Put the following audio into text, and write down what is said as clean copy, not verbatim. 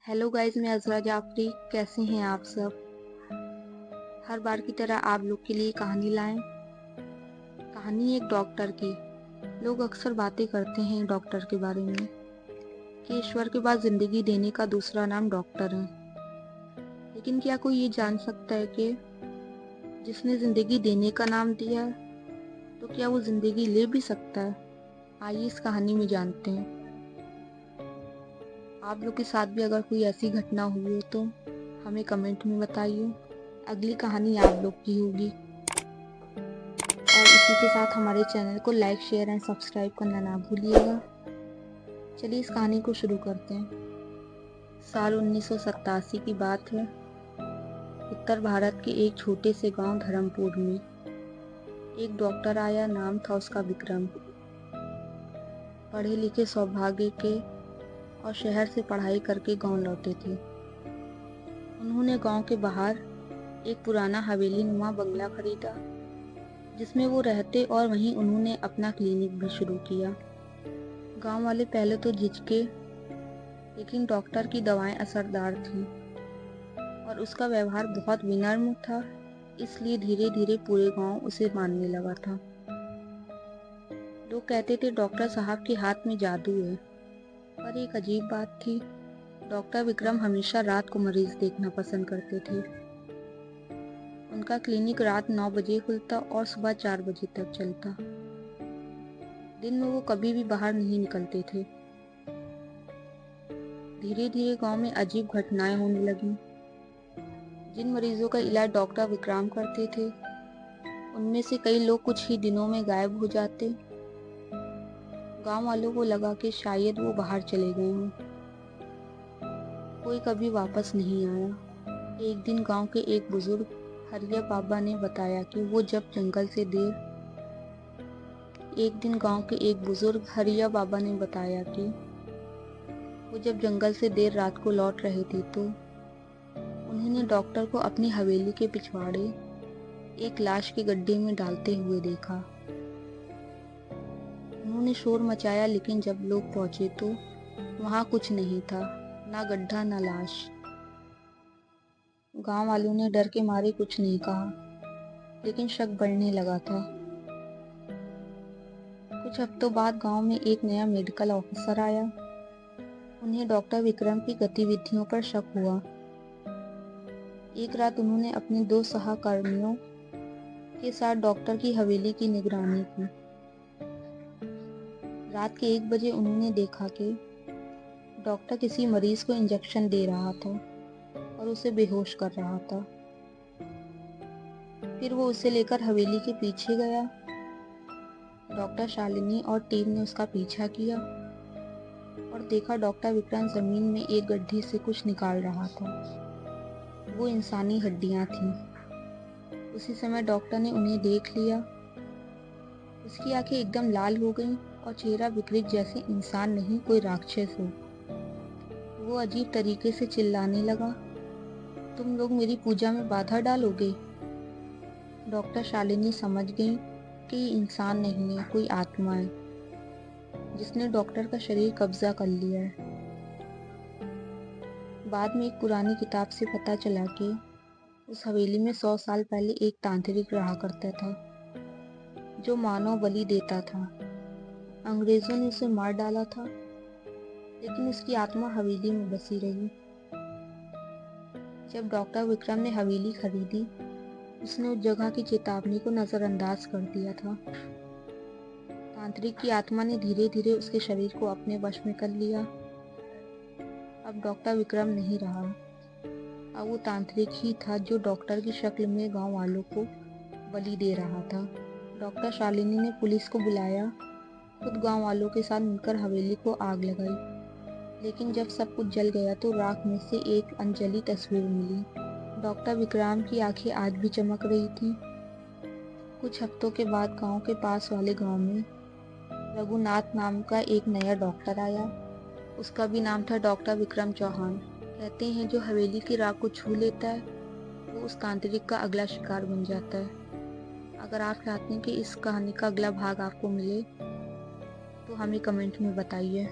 Hello guys, मैं अज़रा जाफरी। कैसे हैं आप सब? हर बार की तरह आप लोग के लिए कहानी लाएं। कहानी एक डॉक्टर की। लोग अक्सर बातें करते हैं डॉक्टर के बारे में कि ईश्वर के बाद ज़िंदगी देने का दूसरा नाम डॉक्टर है। लेकिन क्या कोई ये जान सकता है कि जिसने ज़िंदगी देने का नाम दिया है तो क्या वो ज़िंदगी ले भी सकता है? आइए इस कहानी में जानते हैं। आप लोग के साथ भी अगर कोई ऐसी घटना हुई हो तो हमें कमेंट में बताइए। अगली कहानी आप लोग की होगी। और इसी के साथ हमारे चैनल को लाइक, शेयर एंड सब्सक्राइब करना ना भूलिएगा। चलिए इस कहानी को शुरू करते हैं। साल 1987 की बात है। उत्तर भारत के एक छोटे से गांव धर्मपुर में एक डॉक्टर आया। नाम था उसका विक्रम। पढ़े लिखे, सौभाग्य के और शहर से पढ़ाई करके गांव लौटे थे। उन्होंने गांव के बाहर एक पुराना हवेली नुमा बंगला खरीदा जिसमें वो रहते, और वहीं उन्होंने अपना क्लिनिक भी शुरू किया। गांव वाले पहले तो झिझके, लेकिन डॉक्टर की दवाएं असरदार थीं और उसका व्यवहार बहुत विनम्र था, इसलिए धीरे धीरे पूरे गांव उसे मानने लगा था। लोग कहते थे डॉक्टर साहब के हाथ में जादू है। पर एक अजीब बात थी, डॉक्टर विक्रम हमेशा रात को मरीज देखना पसंद करते थे। उनका क्लिनिक रात 9 बजे खुलता और सुबह 4 बजे तक चलता। दिन में वो कभी भी बाहर नहीं निकलते थे। धीरे धीरे गांव में अजीब घटनाएं होने लगीं। जिन मरीजों का इलाज डॉक्टर विक्रम करते थे, उनमें से कई लोग कुछ ही दिनों में गायब हो जाते। गांव वालों को लगा कि शायद वो बाहर चले गए हों। कोई कभी वापस नहीं आया। एक दिन गांव के एक बुजुर्ग हरिया बाबा ने बताया कि वो जब जंगल से देर रात को लौट रहे थे तो उन्होंने डॉक्टर को अपनी हवेली के पिछवाड़े एक लाश के गड्ढे में डालते हुए देखा। उन्होंने शोर मचाया, लेकिन जब लोग पहुंचे तो वहां कुछ नहीं था, ना गड्ढा ना लाश। गांव वालों ने डर के मारे कुछ नहीं कहा, लेकिन शक बढ़ने लगा था। कुछ हफ्तों बाद गांव में एक नया मेडिकल ऑफिसर आया। उन्हें डॉक्टर विक्रम की गतिविधियों पर शक हुआ। एक रात उन्होंने अपने 2 सहकर्मियों के साथ डॉक्टर की हवेली की निगरानी की। रात के 1 बजे उन्होंने देखा कि डॉक्टर किसी मरीज को इंजेक्शन दे रहा था और उसे बेहोश कर रहा था। फिर वो उसे लेकर हवेली के पीछे गया। डॉक्टर शालिनी और टीम ने उसका पीछा किया और देखा डॉक्टर विक्रम जमीन में एक गड्ढे से कुछ निकाल रहा था। वो इंसानी हड्डियां थीं। उसी समय डॉक्टर ने उन्हें देख लिया। उसकी आंखें एकदम लाल हो गईं और चेहरा विकृत, जैसे इंसान नहीं कोई राक्षस हो। वो अजीब तरीके से चिल्लाने लगा, तुम लोग मेरी पूजा में बाधा डालोगे? डॉक्टर शालिनी समझ गई कि ये इंसान नहीं है, कोई आत्मा है जिसने डॉक्टर का शरीर कब्जा कर लिया है। बाद में एक पुरानी किताब से पता चला कि उस हवेली में 100 साल पहले एक तांत्रिक रहा करता था जो मानव बलि देता था। अंग्रेजों ने उसे मार डाला था, लेकिन उसकी आत्मा हवेली में बसी रही। जब डॉक्टर विक्रम ने हवेली खरीदी, उसने उस जगह की चेतावनी को नजरअंदाज कर दिया था। तांत्रिक की आत्मा ने धीरे धीरे उसके शरीर को अपने वश में कर लिया। अब डॉक्टर विक्रम नहीं रहा। अब वो तांत्रिक ही था जो डॉक्टर की शक्ल में गांव वालों को बलि दे रहा था। डॉक्टर शालिनी ने पुलिस को बुलाया, खुद गांव वालों के साथ मिलकर हवेली को आग लगाई। लेकिन जब सब कुछ जल गया तो राख में से एक अनजली तस्वीर मिली। डॉक्टर विक्रम की आंखें आज भी चमक रही थीं। कुछ हफ्तों के बाद गांव के पास वाले गांव में रघुनाथ नाम का एक नया डॉक्टर आया। उसका भी नाम था डॉक्टर विक्रम चौहान। कहते हैं जो हवेली की राख को छू लेता है वो उस तांत्रिक का अगला शिकार बन जाता है। अगर आप चाहते हैं कि इस कहानी का अगला भाग आपको मिले तो हमें कमेंट में बताइए।